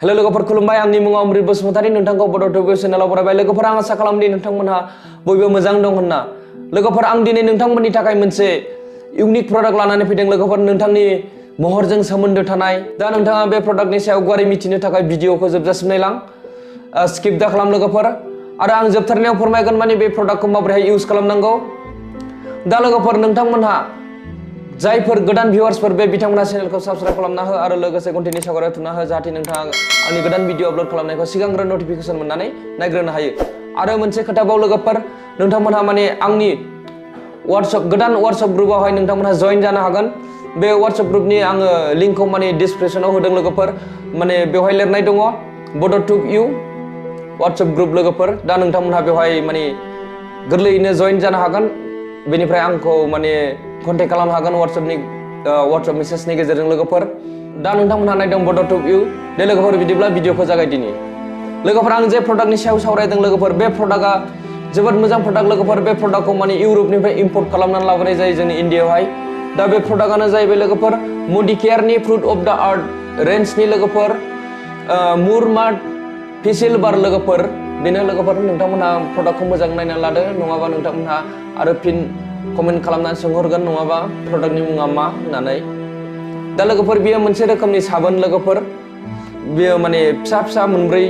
hello लोगोफोर खुलुमबाय आंनि मुङा अमृत बसुमतारी नोंथांखौ बड' टुब चेनेलाव बरायबाय लोगोफोर आं आसा खालामदि नोंथांमोनहा बयबो मोजां दं होनना लोगोफोर आं दिनै नोंथांमोननि थाखाय मोनसे इउनिक प्रडाक्ट लानानै फैदों लोगोफोर नोंथांनि महरजों सोमोन्दो थानाय दा नोंथाङा बे प्रडाक्टनि सायाव गुवारै मिथिनो थाखाय भिडिअखौ जोबजासिम नायलां स्किप दा खालाम लोगोफोर आरो आं जोबथारनायाव फोरमायगोन माने बे प्रडाक्टखौ माबोरैहाय इउज खालामनांगौ दा लोगोफोर नोंथांमोनहा जायफोर गोदान भिउवार्सफोर बे बिथांमोना चेनेलखौ साबस्क्राइब खालामना हो आरो लोगोसे घन्टिनि सावगारियाव थुना हो जाहाथे नोंथाङा आंनि गोदान भिडिअ आपलोड खालामनायखौ सिगांग्रो नटिफिकेसन मोननानै नायग्रोनो हायो आरो मोनसे खोथाबाव लोगोफोर नोंथांमोनहा माने आंनि गोदान वाट्सएप ग्रुपआवहाय नोंथांमोनहा जइन जानो हागोन बे वाट्सएप ग्रुपनि आङो लिंकखौ माने डिसक्रिपसनाव होदों लोगोफोर माने बेवहाय लिरनाय दङ बड' टुब इउ वाट्सएप ग्रुप लोगोफोर दा नोंथांमोनहा बेवहाय माने गोरलैयैनो जइन जानो हागोन बेनिफ्राय आंखौ माने कन्टेक्ट खालामनो हागोन वाट्सएप मेसेजनि गेजेरजों लोगोफोर दा नोंथांमोनहा नायदों बड' टुब इउ दे लोगोफोर बिदिब्ला भिडिअखौ जागायदिनि लोगोफोर आं जे प्रडाक्टनि सायाव सावरायदों लोगोफोर बे प्रडाक्टआ जोबोद मोजां प्रडाक्ट लोगोफोर बे प्रडाक्टखौ माने इउरपनिफ्राय इम्पर्ट खालामनानै लाबोनाय जायो जोंनि इन्डियायावहाय दा बे प्रडाक्टआनो जाहैबाय लोगोफोर मडिकेयारनि फ्रुट अफ द आर्थ रेन्जनि लोगोफोर मुरमार्ट फेसिल बार लोगोफोर बेनो लोगोफोर नोंथांमोनहा प्रडाक्टखौ मोजां नायनानै लादो नङाबा नोंथांमोनहा आरो फिन कमेन्ट खालामनानै सोंहरगोन नङाबा प्रडाक्टनि मुङा मा होननानै दा लोगोफोर बियो मोनसे रोखोमनि साबोन लोगोफोर बियो माने फिसा फिसा मोनब्रै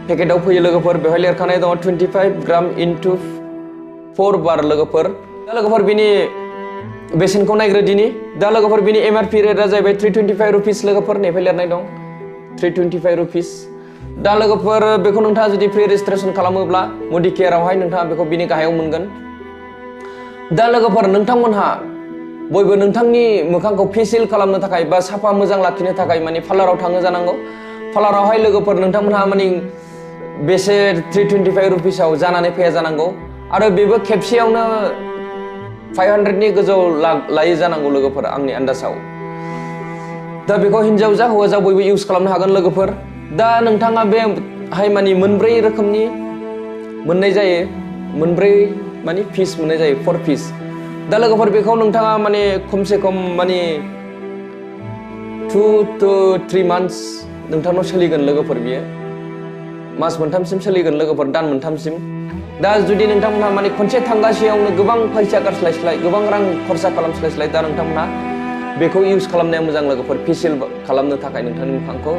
पेकेटाव फैयो लोगोफोर बेवहाय लिरखानाय दङ 25 ग्राम इनटु 4 बार लोगोफोर दा लोगोफोर बिनि बेसेनखौ नायग्रो दिनि दा लोगोफोर बिनि एमआरपि रेटआ जाहैबाय 325 रुपिस लोगोफोर नैफाय लिरनाय दं 325 रुपिस दा लोगोफोर बेखौ नोंथाङा जुदि फ्रि रेजिस्ट्रेसन खालामोब्ला मडिकेयारावहाय नोंथाङा बेखौ बिनि गाहायाव मोनगोन दा लोगोफोर नोंथांमोनहा बयबो नोंथांनि मोखांखौ फेसिल खालामनो थाखाय बा साफा मोजां लाखिनो थाखाय माने पार्लाराव थाङो जानांगौ पार्लारावहाय लोगोफोर नोंथांमोनहा माने बेसे 325 रुपिसाव जानानै फैया जानांगौ आरो बेबो खेबसेयावनो 500नि गोजौ लायो जानांगौ लोगोफोर आंनि आन्दाजाव दा बेखौ हिनजाव जा हौवा जा बयबो इउज खालामनो हागोन लोगोफोर दा नोंथाङा बेहाय माने मोनब्रै रोखोमनि मोननाय जायो मोनब्रै माने पिस मोननाय जायो 4 पिस दा लोगोफोर बेखौ नोंथाङा माने खमसे खम माने 2 to 3 months नोंथांनाव सोलिगोन लोगोफोर बियो मास मोनथामसिम सोलिगोन लोगोफोर दान मोनथामसिम दा जुदि नोंथांमोनहा माने खनसे थांगासेयावनो गोबां फैसा गारस्लायस्लाय गोबां रां खरसा खालामस्लायस्लाय दा नोंथांमोनहा बेखौ इउज खालामनाया मोजां लोगोफोर फेसिल खालामनो थाखाय नोंथांनि मोखांखौ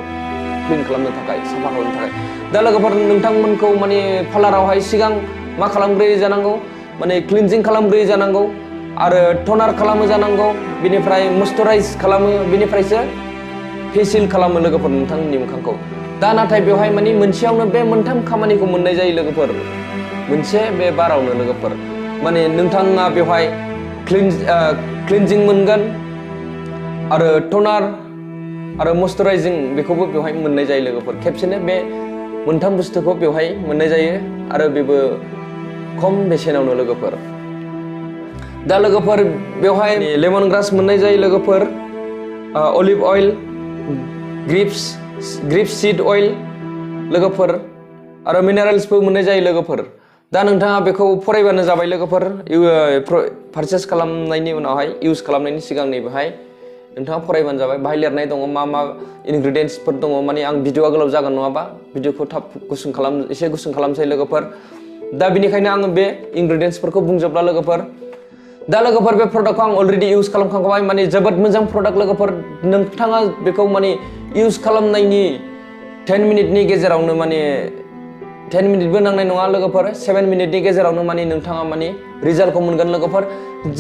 क्लिन खालामनो थाखाय साफा खालामनो थाखाय दा लोगोफोर नोंथांमोनखौ माने पार्लारावहाय सिगां मा खालामग्रोयो जानांगौ माने क्लिनजिं खालामग्रोयो जानांगौ आरो टनार खालामो जानांगौ बिनिफ्राय मयस्चराइज खालामो बिनिफ्रायसो फेसिल खालामो लोगोफोर नोंथांमोननि मोखांखौ दा नाथाय बेवहाय माने मोनसेयावनो बे मोनथाम खामानिखौ मोननाय जायो लोगोफोर मोनसे बे बारावनो लोगोफोर माने नोंथाङा बेवहाय क्लिनजिं मोनगोन आरो टनार आरो मयस्चराइजिं बेखौबो बेवहाय मोननाय जायो लोगोफोर खेबसेनो बे मोनथाम बुस्थुखौ बेवहाय मोननाय जायो आरो बेबो खम बेसेनावनो लोगोफोर दा लोगोफोर बेवहाय लेमन ग्रास मोननाय जायो लोगोफोर अलिभ अइल ग्रिप्स सीड अइल लोगोफोर आरो मिनारेल्सबो मोननाय जायो लोगोफोर दा नोंथाङा बेखौ फरायबानो जाबाय लोगोफोर पारचेस खालामनायनि उनावहाय इउज खालामनायनि सिगांनि बेहाय नोंथाङा फरायबानो जाबाय बाहाय लिरनाय दङ मा इनग्रेडियेन्ट्सफोर दङ माने आं भिडिअआ गोलाव जागोन नङाबा भिडिअखौ थाब एसे गुसुं खालामसै लोगोफोर दा बिनिखायनो आङो बे इनग्रेडियेन्ट्सफोरखौ बुंजोबला लोगोफोर दा लोगोफोर बे प्रडाक्टखौ आं अलरेडि इउज खालामखांबाय माने जोबोद मोजां प्रडाक्ट लोगोफोर नोंथाङा बेखौ माने इउज खालामनायनि 10 मिनिटनि गेजेरावनो माने 10 मिनिटबो नांनाय नङा लोगोफोर 7 मिनिटनि गेजेरावनो माने नोंथाङा माने रिजाल्टखौ मोनगोन लोगोफोर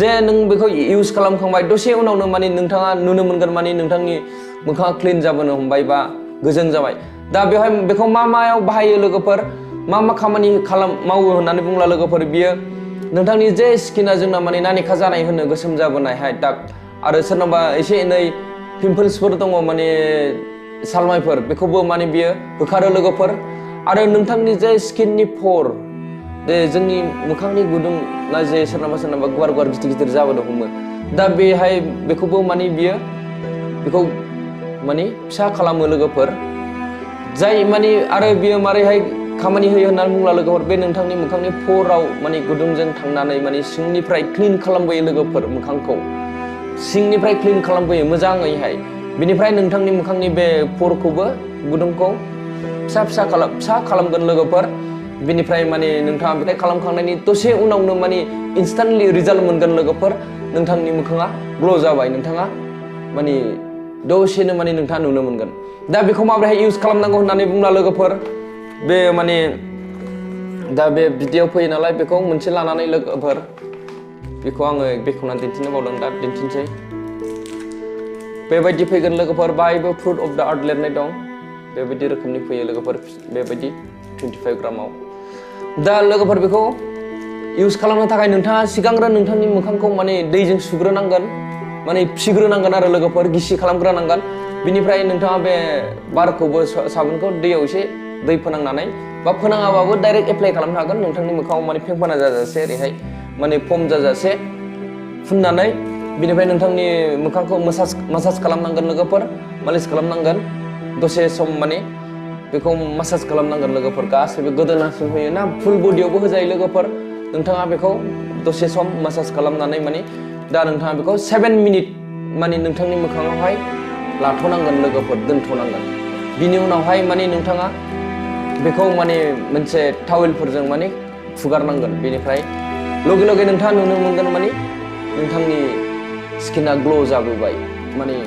जे नों बेखौ इउज खालामखांबाय दसे उनावनो माने नोंथाङा नुनो मोनगोन माने नोंथांनि मोखाङा क्लिन जाबोनो हमबाय बा गोजों जाबाय दा बेवहाय बेखौ मायाव बाहायो लोगोफोर मा खामानि मावो होननानै बुंब्ला लोगोफोर बियो नोंथांनि जे स्किना जोंना माने नानेखा जानाय होनो गोसोम जाबोनायहाय दाग आरो सोरनाबा एसे एनै पिम्पल्सफोर दङ माने सालमायफोर बेखौबो माने बियो होखारो लोगोफोर आरो नोंथांनि जे स्किननि पर जे जोंनि मोखांनि गुदुं ना जे सोरनाबा गुवार गिदिर जाबोनो हमो दा बेहाय बेखौबो माने बियो बेखौ माने फिसा खालामो लोगोफोर जाय माने आरो बियो मारैहाय खामानि होयो होननानै बुंब्ला लोगोफोर बे नोंथांनि मोखांनि पराव माने गुदुंजों थांनानै माने सिंनिफ्राय क्लिन खालामबोयो लोगोफोर मोखांखौ सिंनिफ्राय क्लिन खालामबोयो मोजाङैहाय बिनिफ्राय नोंथांनि मोखांनि बे परखौबो गुदुंखौ फिसा खालामगोन लोगोफोर बिनिफ्राय माने नोंथाङा बेखौ खालामखांनायनि दसे उनावनो माने इनस्टेन्टलि रिजाल्ट मोनगोन लोगोफोर नोंथांनि मोखाङा ग्ल' जाबाय नोंथाङा माने दसेनो माने नोंथाङा नुनो मोनगोन दा बेखौ माबोरैहाय इउज खालामनांगौ होननानै बुंब्ला लोगोफोर बे माने दा बे भिडिअ फैयो नालाय बेखौ मोनसे लानानै लोगोफोर बेखौ आङो बेखेवना दिन्थिनो बावदों दा दिन्थिनोसै बेबायदि फैगोन लोगोफोर बाहायबो फ्रुट अफ द आर्थ लिरनाय दं बेबायदि रोखोमनि फैयो लोगोफोर बेबायदि 25 ग्रामाव दा लोगोफोर बेखौ इउज खालामनो थाखाय नोंथाङा सिगांग्रो नोंथांनि मोखांखौ माने दैजों सुग्रोनांगोन माने फिग्रोनांगोन आरो लोगोफोर गिसि खालामग्रोनांगोन बिनिफ्राय नोंथाङा बे बारखौबो साबोनखौ दैयाव एसे दै फोनांनानै बा फोनाङाबाबो डाइरेक्ट एप्लाइ खालामनो हागोन नोंथांनि मोखाङाव माने फेंफोना जाजासे ओरैहाय माने फम जाजासे फुननानै बिनिफ्राय नोंथांनि मोखांखौ मासाज खालामनांगोन लोगोफोर मालिस खालामनांगोन दसे सम माने बेखौ मासाज खालामनांगोन लोगोफोर गासैबो गोदोनासिम होयो ना फुल बडियावबो होजायो लोगोफोर नोंथाङा बेखौ दसे सम मासाज खालामनानै माने दा नोंथाङा बेखौ 7 मिनिट माने नोंथांनि मोखाङावहाय लाथ'नांगोन लोगोफोर दोनथ'नांगोन बिनि उनावहाय माने नोंथाङा बेखौ माने मोनसे टावेलफोरजों माने फुगारनांगोन बेनिफ्राय लगे लगे नोंथाङा नुनो मोनगोन माने नोंथांनि स्किना ग्ल' जाबोबाय माने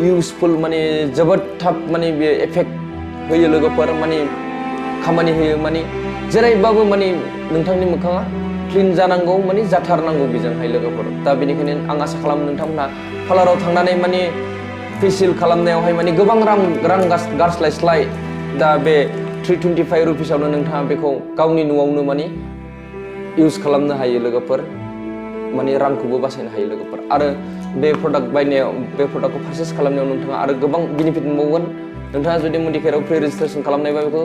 इउजफुल माने जोबोद थाब माने बे एफेक्ट होयो लोगोफोर माने खामानि होयो माने जेरैबाबो माने नोंथांनि मोखाङा क्लिन जानांगौ माने जाथारनांगौ बेजोंहाय लोगोफोर दा बेनिखायनो आं आसा खालामो नोंथांमोनहा पार्लाराव थांनानै माने फेसियेल खालामनायावहाय माने गोबां रां गारस्लायस्लाय दा बे 325 रुपिसावनो नोंथाङा बेखौ गावनि न'आवनो माने इउज खालामनो हायो लोगोफोर माने रांखौबो बासायनो हायो लोगोफोर आरो बे प्रडाक्ट बायनायाव बे प्रडाक्टखौ पारचेस खालामनायाव नोंथाङा आरो गोबां बेनिफिट मोनबावगोन नोंथाङा जुदि मडिकेयाराव प्रि रेजिस्ट्रेसन खालामनायबा बेखौ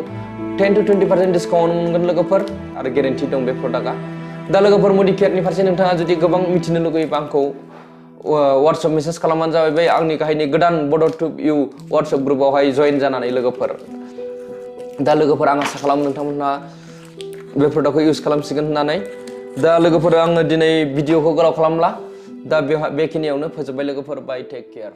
10 to 20% डिसकाउन्ट मोनगोन लोगोफोर आरो गेरेन्टि दं बे प्रडाक्टआ दा लोगोफोर मडिकेयारनि फारसे नोंथाङा जुदि गोबां मिथिनो लुगैयोबा आंखौ वाट्सएप मेसेज खालामबानो जाबाय बे आंनि गाहायनि गोदान बड' टु इउ वाट्सएप ग्रुपआवहाय जइन जानानै लोगोफोर दा लोगोफोर आं आसा खालामो नोंथांमोनहा बे प्रडाक्टखौ इउज खालामसिगोन होननानै दा लोगोफोर आङो दिनै भिडिअखौ गोलाव खालामला दा बेखिनियावनो फोजोबबाय लोगोफोर बाय टेक केयार